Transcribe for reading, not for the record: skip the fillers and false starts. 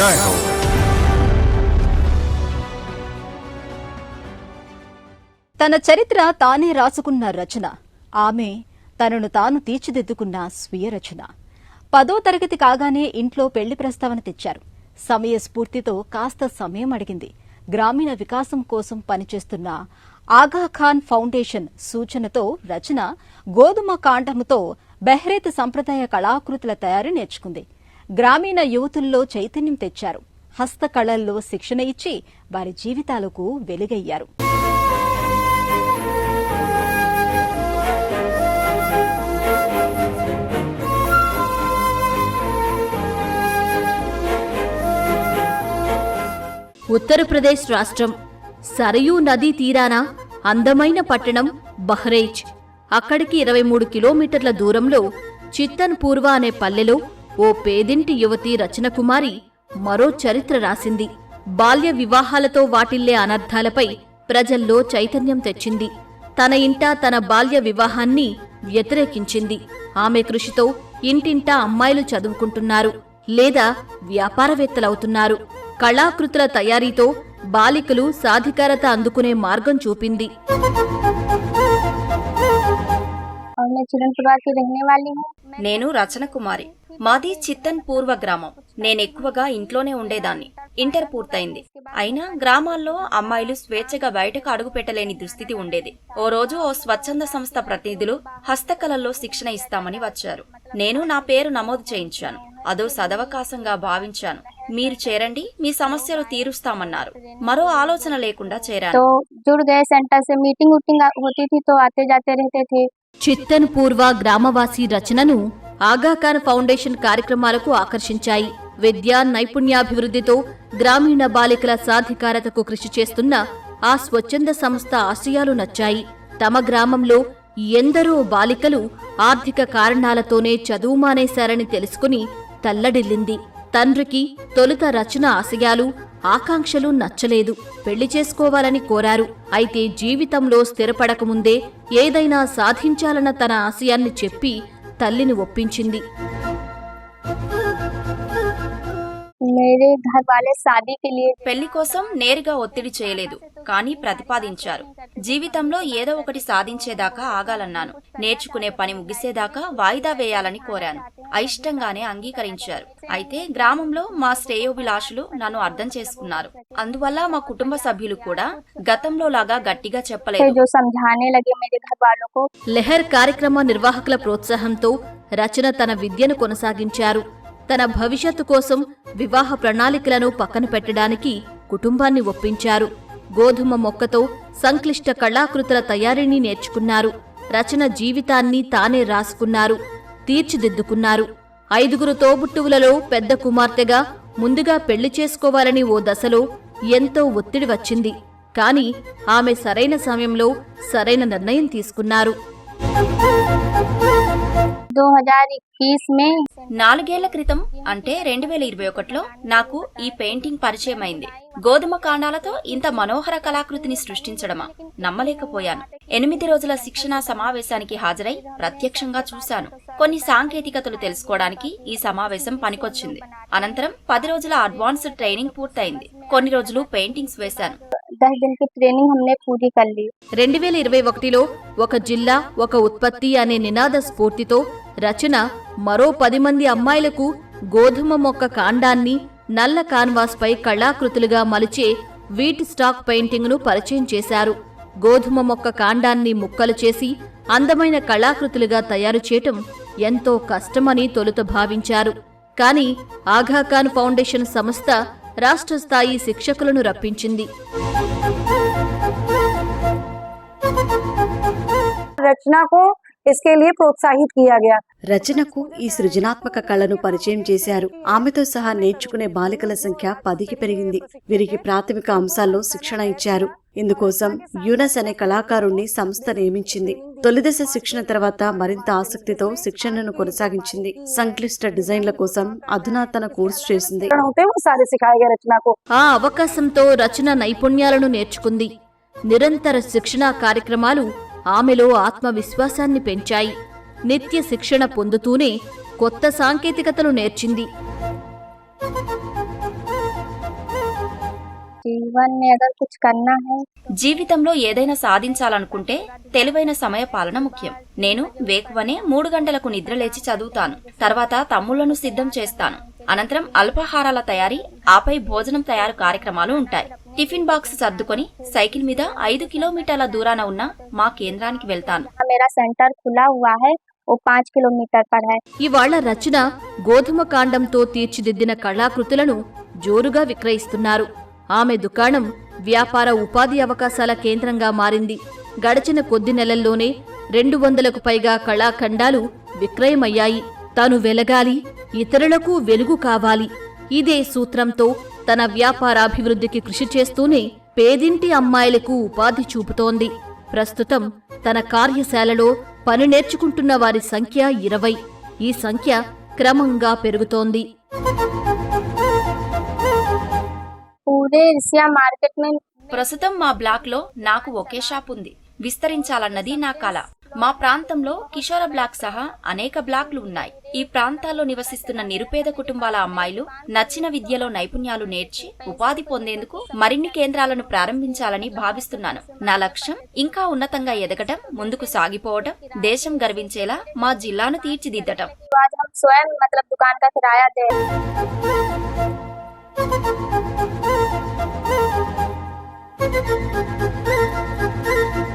जय हो। తన చరిత్ర తానే రాసుకున్న రచన, ఆమె తనను తాను తీర్చిదిద్దుకున్న స్వీయ రచన. 10వ తరగతి కాగానే ఇంట్లో పెళ్లి ప్రస్తావన తెచ్చారు. సమయ స్ఫూర్తితో కాస్త సమయం అడిగింది. గ్రామీణ వికాసం కోసం పనిచేస్తున్న ఆగాఖాన్ ఫౌండేషన్ సూచనతో రచన గోధుమ కాండముతో బెహ్రేత్ సంప్రదాయ కళాకృతుల తయారీ నేర్చుకుంది. గ్రామీణ యువతుల్లో చైతన్యం తెచ్చారు. హస్తకళల్లో శిక్షణ ఇచ్చి వారి జీవితాలకు వెలుగయ్యారు. ఉత్తరప్రదేశ్ రాష్ట్రం సరయూ నదీ తీరాన అందమైన పట్టణం బహ్రైచ్. అక్కడికి 23 కిలోమీటర్ల దూరంలో చిత్తన్ పూర్వ అనే పల్లెలో ఓ పేదింటి యువతి రచనకుమారి మరో చరిత్ర రాసింది. బాల్య వివాహాలతో వాటిల్లే అనర్థాలపై ప్రజల్లో చైతన్యం తెచ్చింది. తన ఇంట తన బాల్య వివాహాన్ని వ్యతిరేకించింది. ఆమె కృషితో ఇంటింటా అమ్మాయిలు చదువుకుంటున్నారు లేదా వ్యాపారవేత్తలవుతున్నారు. కళాకృతుల తయారీతో బాలికలు సాధికారత అందుకునే మార్గం చూపింది. నేను రచన కుమారి. మాది చిత్తన్ పూర్వ గ్రామం. నేనెక్కువగా ఇంట్లోనే ఉండేదాన్ని. ఇంటర్ పూర్తయింది. అయినా గ్రామాల్లో అమ్మాయిలు స్వేచ్ఛగా బయటకు అడుగు పెట్టలేని దుస్థితి ఉండేది. ఓ రోజు ఓ స్వచ్ఛంద సంస్థ ప్రతినిధులు హస్తకళల్లో శిక్షణ ఇస్తామని వచ్చారు. నేను నా పేరు నమోదు చేయించాను. అదో సదవకాశంగా భావించాను. మీరు చేరండి, మీ సమస్యలు తీరుస్తామన్నారు. మరో ఆలోచన లేకుండా చేరాను. చిత్తన్ పూర్వ గ్రామవాసి రచనను ఆగాఖాన్ ఫౌండేషన్ కార్యక్రమాలకు ఆకర్షించాయి. విద్యా నైపుణ్యాభివృద్ధితో గ్రామీణ బాలికల సాధికారతకు కృషి చేస్తున్న ఆ స్వచ్ఛంద సంస్థ ఆశయాలు నచ్చాయి. తమ గ్రామంలో ఎందరో బాలికలు ఆర్థిక కారణాలతోనే చదువు మానేశారని తెలుసుకుని తల్లడిల్లింది. తండ్రికి తొలుత రచన ఆశయాలు, ఆకాంక్షలు నచ్చలేదు. పెళ్లి చేసుకోవాలని కోరారు. అయితే జీవితంలో స్థిరపడకముందే ఏదైనా సాధించాలన్న తన ఆశయాన్ని చెప్పి తల్లిని ఒప్పించింది. పెళ్లి కోసం నేరుగా ఒత్తిడి చేయలేదు, కానీ ప్రతిపాదించారు. జీవితంలో ఏదో ఒకటి సాధించేదాకా ఆగాలన్నాను. నేర్చుకునే పని ముగిసేదాకా వాయిదా వేయాలని కోరాను. అయిష్టంగానే అంగీకరించారు. అయితే గ్రామంలో మా శ్రేయోభిలాషులు నన్ను అర్థం చేసుకున్నారు. అందువల్ల మా కుటుంబ సభ్యులు కూడా గతంలో లాగా గట్టిగా చెప్పలేదు. లెహర్ కార్యక్రమ నిర్వాహకుల ప్రోత్సాహంతో రచన తన విద్యను కొనసాగించారు. తన భవిష్యత్తు కోసం వివాహ ప్రణాళికలను పక్కన పెట్టడానికి కుటుంబాన్ని ఒప్పించారు. గోధుమ మొక్కతో సంక్లిష్ట కళాకృతుల తయారీని నేర్చుకున్నారు. రచన జీవితాన్ని తానే రాసుకున్నారు, తీర్చిదిద్దుకున్నారు. 5 తోబుట్టువులలో పెద్ద కుమార్తెగా ముందుగా పెళ్లి చేసుకోవాలని ఓ దశలో ఎంతో ఒత్తిడి వచ్చింది. కాని ఆమె సరైన సమయంలో సరైన నిర్ణయం తీసుకున్నారు. 4 ఏళ్ల క్రితం అంటే 2021లో నాకు ఈ పెయింటింగ్ పరిచయమైంది. గోధుమ కాండాలతో ఇంత మనోహర కళాకృతిని సృష్టించడమా? నమ్మలేకపోయాను. 8 రోజుల శిక్షణా సమావేశానికి హాజరై ప్రత్యక్షంగా చూశాను. కొన్ని సాంకేతికతలు తెలుసుకోవడానికి ఈ సమావేశం పనికొచ్చింది. అనంతరం 10 రోజుల అడ్వాన్స్డ్ ట్రైనింగ్ పూర్తయింది. కొన్ని రోజులు పెయింటింగ్స్ వేశాను. 2021లో ఒక జిల్లా ఒక ఉత్పత్తి అనే నినాద స్ఫూర్తితో రచన మరో 10 మంది అమ్మాయిలకు గోధుమ మొక్క కాండాన్ని నల్ల కాన్వాస్ పై కళాకృతులుగా మలిచే వీట్ స్టాక్ పెయింటింగ్ ను పరిచయం చేశారు. గోధుమ మొక్క కాండాన్ని ముక్కలు చేసి అందమైన కళాకృతులుగా తయారు చేయటం ఎంతో కష్టమని తొలుత భావించారు. కాని ఆగాఖాన్ ఫౌండేషన్ సంస్థ రాష్ట్ర స్థాయి శిక్షకులను రప్పించింది. రచనకు इसके लिए प्रोत्साहित किया गया. రచనకు ఈ సృజనాత్మక కళను పరిచయం చేశారు. ఆమెతో సహా నేర్చుకునే బాలికల సంఖ్య 10కి పెరిగింది. వీరికి ప్రాథమిక అంశాల్లో శిక్షణ ఇచ్చారు. ఇందుకోసం యూనస్ అనే కళాకారుణ్ణి సంస్థ నియమించింది. తొలిదశ శిక్షణ తర్వాత మరింత ఆసక్తితో శిక్షణను కొనసాగించింది. సంక్లిష్ట డిజైన్ల కోసం అధునాతన కోర్సు చేసింది. ఆ అవకాశంతో రచన నైపుణ్యాలను నేర్చుకుంది. నిరంతర శిక్షణా కార్యక్రమాలు ఆమెలో ఆత్మవిశ్వాసాన్ని పెంచాయి. నిత్య శిక్షణ పొందుతూనే కొత్త సాంకేతికతలు నేర్చింది. जीवन में अगर कुछ करना है జీవితంలో ఏదైనా సాధించాలనుకుంటే తెలివైన సమయ పాలన ముఖ్యం. నేను వేకువనే 3 గంటలకు నిద్రలేచి చదువుతాను. తర్వాత తమ్ముళ్లను సిద్ధం చేస్తాను. అనంతరం అల్పాహారాల తయారీ, ఆపై భోజనం తయారు కార్యక్రమాలు ఉంటాయి. టిఫిన్ బాక్స్ సర్దుకొని సైకిల్ మీద 5 కిలోమీటర్ల దూరాన ఉన్న మా కేంద్రానికి వెళ్తాను. मेरा सेंटर खुला हुआ है वो 5 किलोमीटर पर है. ఇవాళ రచన గోధుమ కాండంతో తీర్చిదిద్దిన కళాకృతులను జోరుగా విక్రయిస్తున్నారు. ఆమె దుకాణం వ్యాపార ఉపాధి అవకాశాల కేంద్రంగా మారింది. గడిచిన కొద్ది నెలల్లోనే 200కు పైగా కళాఖండాలు విక్రయమయ్యాయి. తాను వెలగాలి, ఇతరులకు వెలుగు కావాలి, ఇదే సూత్రంతో తన వ్యాపారాభివృద్ధికి కృషి చేస్తూనే పేదింటి అమ్మాయిలకు ఉపాధి చూపుతోంది. ప్రస్తుతం తన కార్యశాలలో పని నేర్చుకుంటున్న వారి సంఖ్య 20. ఈ సంఖ్య క్రమంగా పెరుగుతోంది. पूरे एशिया मार्केट में ప్రస్తుతం మా బ్లాక్ లో నాకు ఒకే షాప్ ఉంది. విస్తరించాలన్నది నా కల. మా ప్రాంతంలో కిషోర బ్లాక్ సహా అనేక బ్లాక్లు ఉన్నాయి. ఈ ప్రాంతాల్లో నివసిస్తున్న నిరుపేద కుటుంబాల అమ్మాయిలు నచ్చిన విద్యలో నైపుణ్యాలు నేర్చి ఉపాధి పొందేందుకు మరిన్ని కేంద్రాలను ప్రారంభించాలని భావిస్తున్నాను. నా లక్ష్యం ఇంకా ఉన్నతంగా ఎదగటం, ముందుకు సాగిపోవటం, దేశం గర్వించేలా మా జిల్లాను తీర్చిదిద్దటం. आज हम स्वयं मतलब दुकान का किराया दे Thank you.